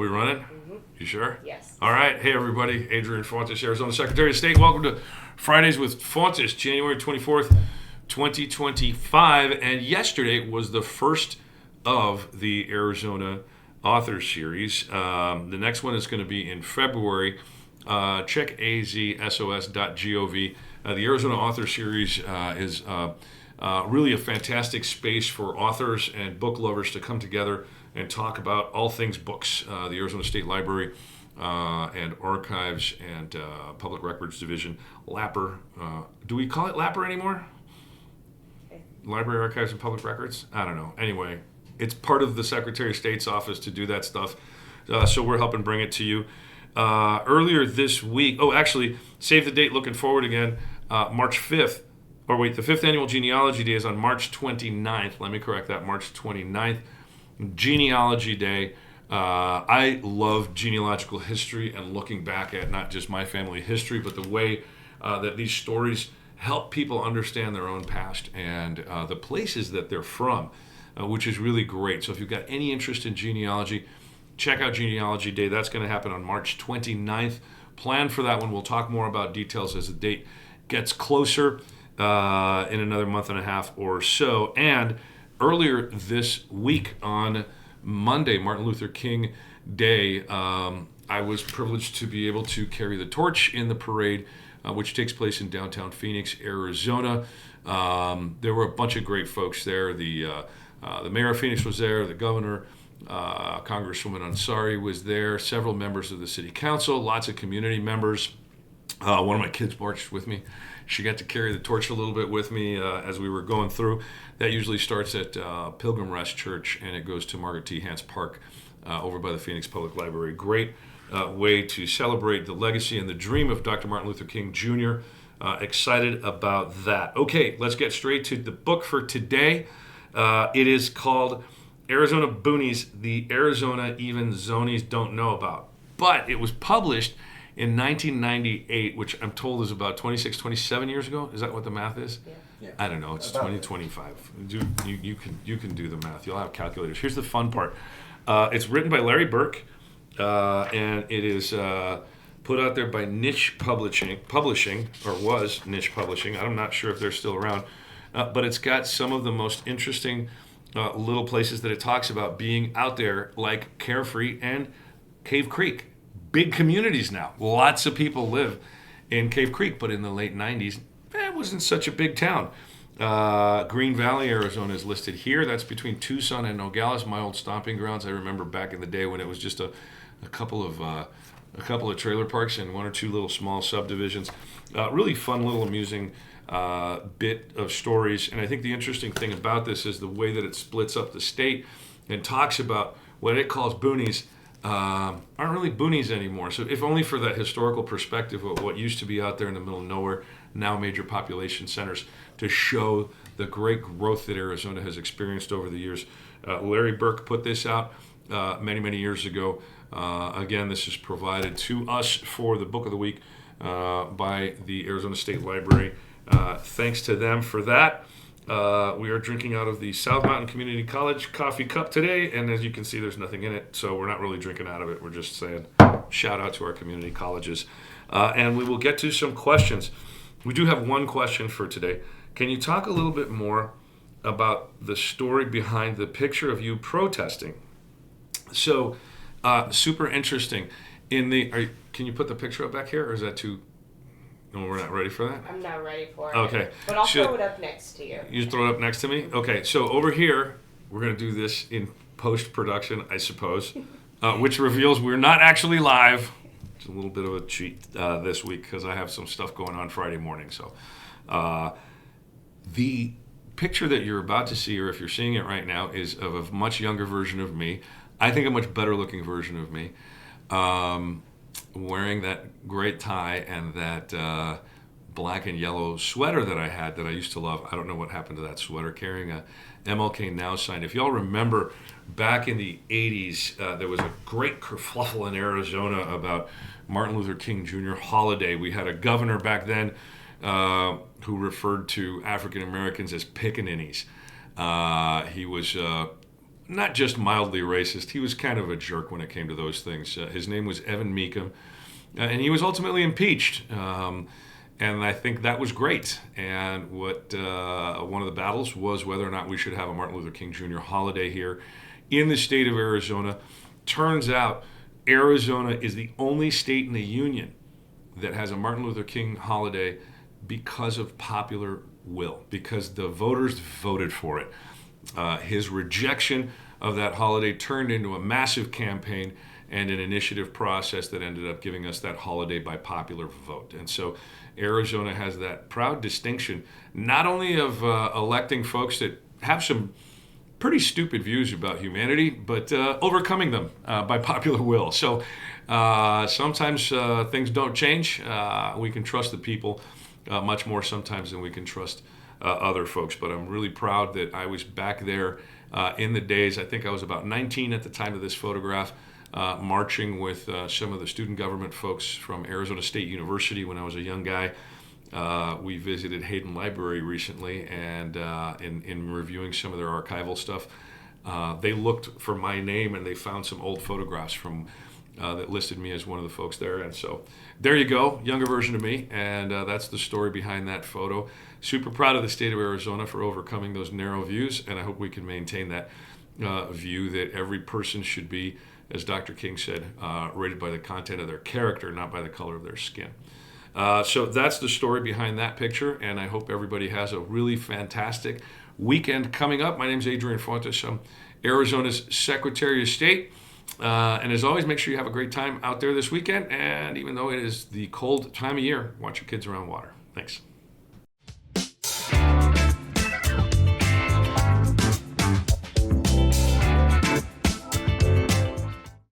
we running? Mm-hmm. You sure? Yes. All right. Hey, everybody. Adrian Fontes, Arizona Secretary of State. Welcome to Fridays with Fontes, January 24th, 2025. And yesterday was the first of the Arizona Author Series. The next one is going to be in February. Check azsos.gov. The Arizona Author Series is really a fantastic space for authors and book lovers to come together and talk about all things books. The Arizona State Library and Archives and Public Records Division, LAPR. Do we call it LAPR anymore? Library, Archives, and Public Records? I don't know. Anyway, it's part of the Secretary of State's office to do that stuff. So we're helping bring it to you. Earlier this week, actually, save the date, looking forward again, March 5th. The 5th Annual Genealogy Day is on March 29th. Let me correct that, March 29th. Genealogy Day. I love genealogical history and looking back at not just my family history, but the way that these stories help people understand their own past and the places that they're from, which is really great. So if you've got any interest in genealogy, check out Genealogy Day. That's going to happen on March 29th. Plan for that one. We'll talk more about details as the date gets closer in another month and a half or so. And earlier this week on Monday, Martin Luther King Day, I was privileged to be able to carry the torch in the parade, which takes place in downtown Phoenix, Arizona. There were a bunch of great folks there. The mayor of Phoenix was there, the governor, Congresswoman Ansari was there, several members of the city council, lots of community members. One of my kids marched with me. She got to carry the torch a little bit with me as we were going through. That usually starts at Pilgrim Rest Church, and it goes to Margaret T. Hance Park over by the Phoenix Public Library. Great way to celebrate the legacy and the dream of Dr. Martin Luther King Jr. Excited about that. Okay, let's get straight to the book for today. It is called Arizona Boonies, the Arizona Even Zonies Don't Know About. But it was published in 1998, which I'm told is about 26, 27 years ago. Is that what the math is? Yeah. I don't know. It's 2025. You can do the math. You'll have calculators. Here's the fun part. It's written by Larry Burke, and it is put out there by Niche Publishing, or was Niche Publishing. I'm not sure if they're still around, but it's got some of the most interesting little places that it talks about being out there, like Carefree and Cave Creek. Big communities now. Lots of people live in Cave Creek, but in the late 90s, it wasn't such a big town. Green Valley, Arizona is listed here. That's between Tucson and Nogales, my old stomping grounds. I remember back in the day when it was just a couple of trailer parks and one or two little small subdivisions. Really fun, little amusing bit of stories. And I think the interesting thing about this is the way that it splits up the state and talks about what it calls boonies aren't really boonies anymore. So if only for that historical perspective of what used to be out there in the middle of nowhere, now major population centers, to show the great growth that Arizona has experienced over the years. Larry Burke put this out many, many years ago. Again, this is provided to us for the Book of the Week by the Arizona State Library. Thanks to them for that. We are drinking out of the South Mountain Community College coffee cup today, and as you can see, there's nothing in it, so we're not really drinking out of it. We're just saying shout out to our community colleges. And we will get to some questions. We do have one question for today. Can you talk a little bit more about the story behind the picture of you protesting? So, super interesting. Can you put the picture up back here, or is that too... No, we're not ready for that? I'm not ready for it. Okay. But I'll throw it up next to you. You throw it up next to me? Okay, so over here, we're going to do this in post-production, I suppose, which reveals we're not actually live. It's a little bit of a cheat this week because I have some stuff going on Friday morning. So the picture that you're about to see, or if you're seeing it right now, is of a much younger version of me. I think a much better-looking version of me. Wearing that great tie and that black and yellow sweater that I had that I used to love. I don't know what happened to that sweater, carrying a MLK Now sign. If y'all remember, back in the 80s, there was a great kerfluffle in Arizona about Martin Luther King Jr. holiday. We had a governor back then who referred to African Americans as pickaninnies. He was not just mildly racist. He was kind of a jerk when it came to those things. His name was Evan Meekum, and he was ultimately impeached. And I think that was great. And what one of the battles was whether or not we should have a Martin Luther King Jr. holiday here in the state of Arizona. Turns out Arizona is the only state in the union that has a Martin Luther King holiday because of popular will, because the voters voted for it. His rejection of that holiday turned into a massive campaign and an initiative process that ended up giving us that holiday by popular vote. And so Arizona has that proud distinction, not only of electing folks that have some pretty stupid views about humanity, but overcoming them by popular will. So sometimes things don't change. We can trust the people much more sometimes than we can trust other folks. But I'm really proud that I was back there in the days. I think I was about 19 at the time of this photograph, marching with some of the student government folks from Arizona State University when I was a young guy. We visited Hayden Library recently, and in reviewing some of their archival stuff, they looked for my name and they found some old photographs from that listed me as one of the folks there. And so there you go, younger version of me, and that's the story behind that photo. Super proud of the state of Arizona for overcoming those narrow views, and I hope we can maintain that view that every person should be, as Dr. King said, rated by the content of their character, not by the color of their skin. So that's the story behind that picture, and I hope everybody has a really fantastic weekend coming up. My name is Adrian Fontes. I'm Arizona's Secretary of State. And as always, make sure you have a great time out there this weekend. And even though it is the cold time of year, watch your kids around water. Thanks.